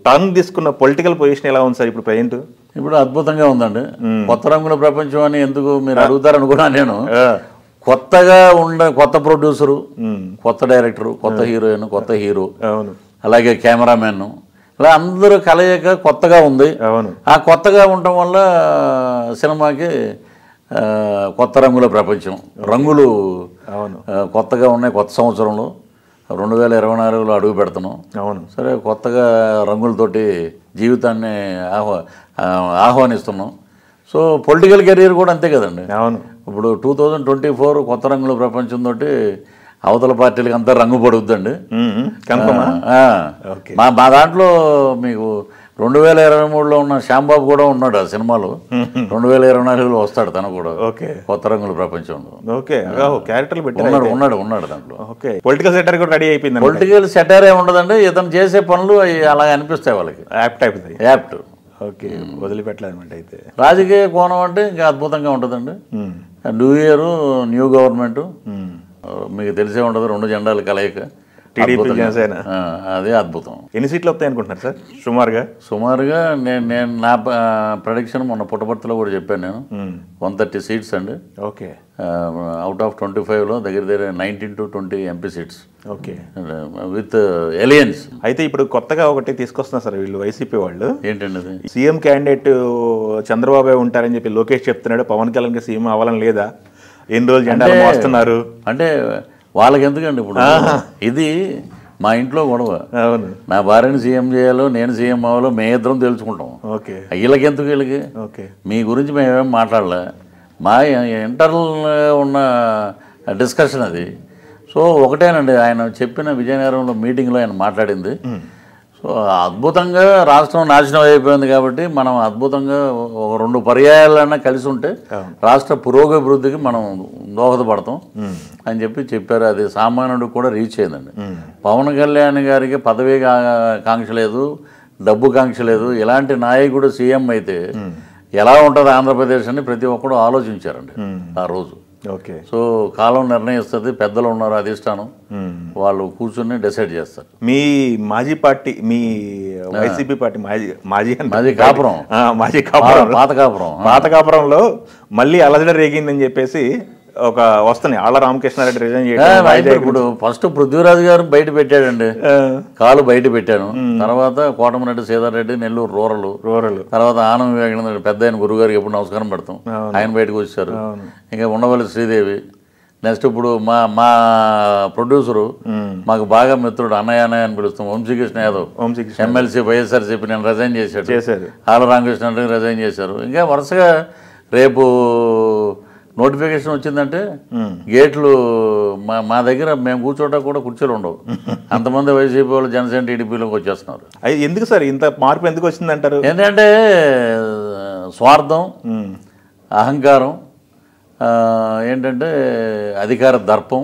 Turn తీసుకున్న political position ఎలా ఉంది సార్ ఇప్పుడు ప్రెజెంట్? ఇప్పుడు అద్భుతంగా ఉందండి. కొత్త రంగుల ప్రపంచం అని ఎందుకు మీరు అడుగుతారనుకున్నా నేను. కొత్తగా కొత్త ప్రొడ్యూసరు, కొత్త డైరెక్టరు, కొత్త హీరోయిన్, కొత్త హీరో, అలాగే కెమెరామెన్, ఇలా అందరూ కలయిక కొత్తగా ఉంది. ఆ కొత్తగా ఉండటం వల్ల సినిమాకి కొత్త రంగుల ప్రపంచం, రంగులు కొత్తగా ఉన్నాయి. కొత్త సంవత్సరంలో 2024లో అడుగు పెడుతున్నాం. సరే, కొత్తగా రంగులతోటి జీవితాన్ని ఆహ్వానిస్తున్నాం. సో పొలిటికల్ కెరీర్ కూడా అంతే కదండి. ఇప్పుడు 2024 కొత్త రంగుల ప్రపంచంతో అవతల పార్టీలకి అంతా రంగు పడుద్దండి. మా దాంట్లో మీకు 2023లో ఉన్న శ్యాంబాబు కూడా ఉన్నాడు ఆ సినిమాలో. 2024లో వస్తాడు తను కూడా కొత్త రంగుల ప్రపంచంలో. ఉన్నాడు దాంట్లో. పొలిటికల్ సెటర్ కూడా రెడీ అయిపోయింది. పొలిటికల్ సెటరే ఉండదండి, ఇతను చేసే పనులు అలా అనిపిస్తాయి వాళ్ళకి. యాప్ట్ వదిలిపెట్టలేదన్నమాట. అయితే రాజకీయ కోణం అంటే ఇంకా అద్భుతంగా ఉంటుందండి. న్యూ ఇయర్, న్యూ గవర్నమెంట్ మీకు తెలిసే ఉంటుంది. 2 జెండాల కలయిక, టీడీపీ జనసేన, అదే అద్భుతం. ఎన్ని సీట్లు వస్తాయి అనుకుంటున్నారు సార్ సుమారుగా? నేను నా ప్రొడిక్షన్ మొన్న పుట్టపర్తిలో కూడా చెప్పాను. నేను 130 సీట్స్ అండి. ఓకే. అవుట్ ఆఫ్ 25లో దగ్గర 19 to 20 MP seats. Okay, with alliance. అయితే ఇప్పుడు కొత్తగా ఒకటి తీసుకొస్తున్నారు సార్ వీళ్ళు, వైసీపీ వాళ్ళు. ఏంటండి అది? సీఎం క్యాండిడేట్ చంద్రబాబు ఉంటారని చెప్పి లోకేష్ చెప్తున్నాడు. పవన్ కళ్యాణ్కి సీఎం అవ్వాలని లేదా? ఎన్ని రోజులు జెండాలు మోస్తున్నారు అంటే వాళ్ళకి ఎందుకండి? ఇప్పుడు ఇది మా ఇంట్లో గొడవ. నా భార్యని సీఎం చేయాలో, నేను సీఎం అవ్వాలో మే ఇద్దరం తెలుసుకుంటాం. వీళ్ళకి ఎందుకు? వీళ్ళకి మీ గురించి మేమేం మాట్లాడలే. మా ఇంటర్నల్ ఉన్న డిస్కషన్ అది. సో ఒకటేనండి, ఆయన చెప్పిన విజయనగరంలో మీటింగ్లో ఆయన మాట్లాడింది. సో అద్భుతంగా రాష్ట్రం నాశనం అయిపోయింది కాబట్టి మనం అద్భుతంగా ఒక 2 పర్యాయాలన్నా కలిసి ఉంటే రాష్ట్ర పురోగభివృద్ధికి మనం దోహదపడతాం అని చెప్పారు. అది సామాన్యుడికి కూడా రీచ్ అయిందండి. పవన్ కళ్యాణ్ గారికి పదవి కాంక్ష లేదు, డబ్బు కాంక్ష లేదు. ఇలాంటి నాయకుడు సీఎం అయితే ఎలా ఉంటుంది ఆంధ్రప్రదేశ్ అని ప్రతి ఒక్కరు ఆలోచించారండి ఆ రోజు. ఓకే. సో కాలం నిర్ణయిస్తుంది, పెద్దలు ఉన్నారు అధిష్టానం, వాళ్ళు కూర్చొని డిసైడ్ చేస్తారు. మీ మాజీ పార్టీ, మీ వైసీపీ పార్టీ మాజీ పాత కాపురంలో మళ్ళీ అలజడి రేగిందని చెప్పేసి ఒక వస్తున్నాయి. ఆళ్ళ రామకృష్ణారెడ్డి రిజైన్ చేయడం. ఇప్పుడు ఫస్ట్ పృథ్వీరాజు గారు బయట పెట్టాడండి, కాలు బయట పెట్టాను. తర్వాత కోటమిరెడ్డి సీతారెడ్డి నెల్లూరు రూరల్, తర్వాత ఆనం వివేకానంద పెద్ద ఆయన గురుగారికి ఎప్పుడు నమస్కారం పెడతాం, ఆయన బయటకు వచ్చారు. ఇంకా ఉండవల్లి శ్రీదేవి. నెక్స్ట్ ఇప్పుడు మా ప్రొడ్యూసరు, మాకు బాగా మిత్రుడు, అన్నయ్య అని పిలుస్తాం, వంశీకృష్ణ యాదవ్, ఎమ్మెల్సీ వైఎస్ఆర్సీపీ నేను రిజైన్ చేశాడు. ఆళ్ళ రామకృష్ణారెడ్డి రిజైన్ చేశారు. ఇంకా వరుసగా రేపు నోటిఫికేషన్ వచ్చిందంటే గేట్లు మా దగ్గర మేము కూర్చోటం కూడా కుర్చీలు ఉండవు. అంతమంది వైసీపీ వాళ్ళు జనసేన టీడీపీలోకి వచ్చేస్తున్నారు. ఎందుకు సార్ ఇంత మార్పు ఎందుకు వచ్చిందంటారు? ఏంటంటే స్వార్థం, అహంకారం, ఏంటంటే అధికార దర్పం,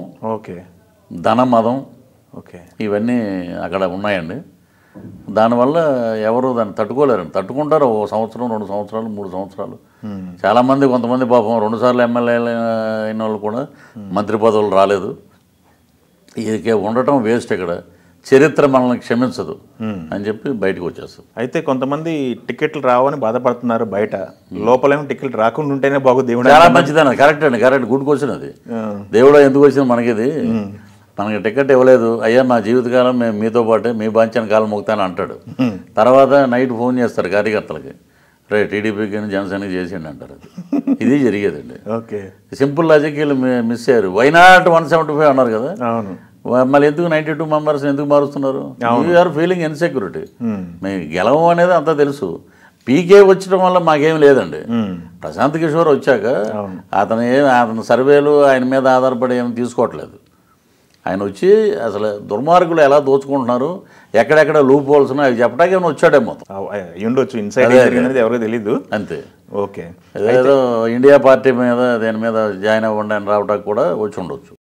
ధనమదం, ఇవన్నీ అక్కడ ఉన్నాయండి. దానివల్ల ఎవరు దాన్ని తట్టుకోలేరండి. తట్టుకుంటారు 1 సంవత్సరం, 2 సంవత్సరాలు, 3 సంవత్సరాలు. చాలామంది, కొంతమంది పాపం 2 సార్లు ఎమ్మెల్యేలు అయిన వాళ్ళు కూడా మంత్రి పదవులు రాలేదు. ఇది ఉండటం వేస్ట్. ఇక్కడ చరిత్ర మనల్ని క్షమించదు అని చెప్పి బయటకు వచ్చేస్తారు. అయితే కొంతమంది టికెట్లు రావని బాధపడుతున్నారు బయట, లోపలేమో టికెట్ రాకుండా ఉంటేనే బాగు. దేవుడు చాలా మంచిదన్న. కరెక్ట్ అండి, కరెక్ట్, గుడ్ క్వశ్చన్ అది. దేవుడు ఎందుకు వచ్చింది మనకిది? మనకి టికెట్ ఇవ్వలేదు అయ్యా, మా జీవితకాలం మేము మీతో పాటే మీ బాంఛన కాలం మొక్కుతాను అంటాడు. తర్వాత నైట్ ఫోన్ చేస్తారు కార్యకర్తలకి, రే టీడీపీకి జనసేనకి చేసిండి అంటారు. ఇది జరిగేదండి. సింపుల్ లాజిక్ వీళ్ళు మిస్ అయ్యారు. వైనాట్ 175 అన్నారు కదా, మళ్ళీ ఎందుకు 92 మెంబర్స్ ఎందుకు మారుస్తున్నారు? You're feeling insecurity. మేము గెలవం అనేది అంతా తెలుసు. పీకే వచ్చడం వల్ల మాకేం లేదండి. ప్రశాంత్ కిషోర్ వచ్చాక అతను సర్వేలు ఆయన మీద ఆధారపడి ఏమి తీసుకోవట్లేదు. ఆయన వచ్చి అసలు దుర్మార్గులు ఎలా దోచుకుంటున్నారు, ఎక్కడెక్కడ లూప్ హోల్స్ ఉన్నాయి అవి చెప్పడానికి ఏమైనా వచ్చాడేమో. ఉండొచ్చు, ఇన్సైడ్ ఎవరికి తెలీదు అంతే. ఓకే, ఏదో ఇండియా పార్టీ మీద దేని మీద జాయిన్ అవ్వండి అని రావడానికి కూడా వచ్చి ఉండొచ్చు.